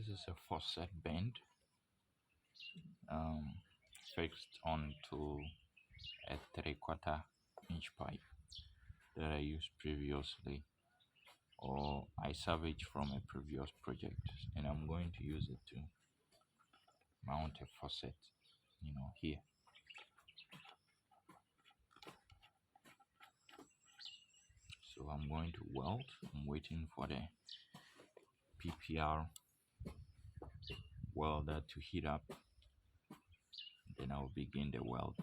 This is a faucet bend fixed onto a 3/4 inch pipe that I used previously, or I salvaged from a previous project, and I'm going to use it to mount a faucet, here. So I'm going to weld. I'm waiting for the PPR welder to heat up, then I'll begin the weld.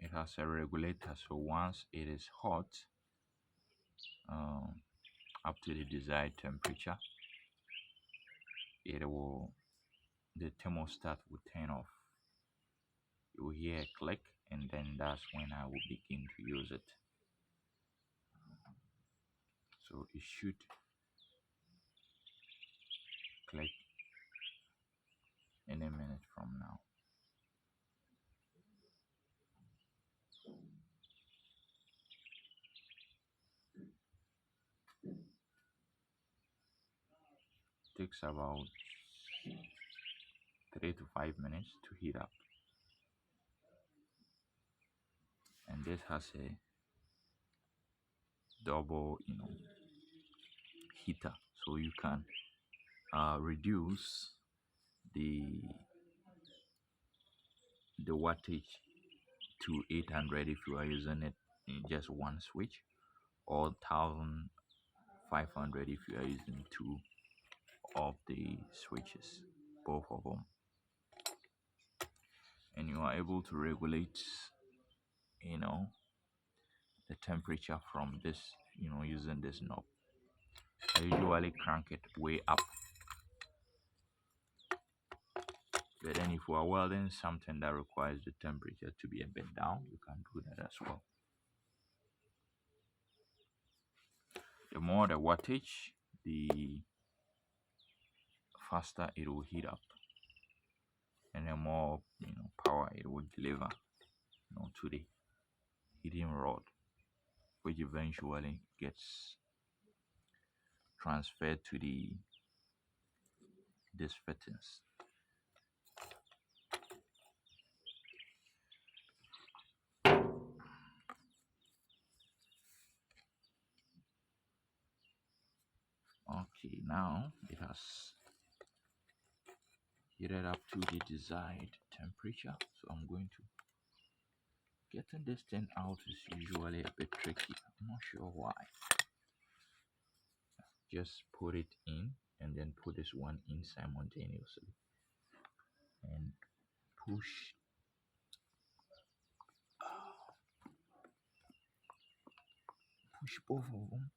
It has a regulator, so once it is hot, up to the desired temperature, the thermostat will turn off. You will hear a click, and then that's when I will begin to use it. So it should click in a minute from now. Takes about 3 to 5 minutes to heat up, and this has a double heater, so you can reduce the wattage to 800 if you are using it in just one switch, or 1500 if you are using two of the switches, both of them. And you are able to regulate the temperature from this, using this knob. I usually crank it way up, but then if you are welding something that requires the temperature to be a bit down, you can do that as well. The more the wattage, the faster it will heat up, and the more power it will deliver to the heating rod, which eventually gets transferred to these fittings. Okay, now it has heated up to the desired temperature, so I'm going to getting this thing out is usually a bit tricky. I'm not sure why. Just put it in and then put this one in simultaneously and push both of them,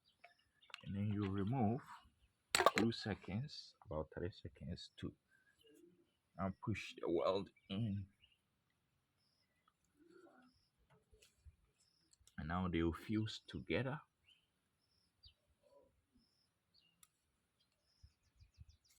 and then you remove a few seconds, about 3 seconds, to push the weld in, and now they will fuse together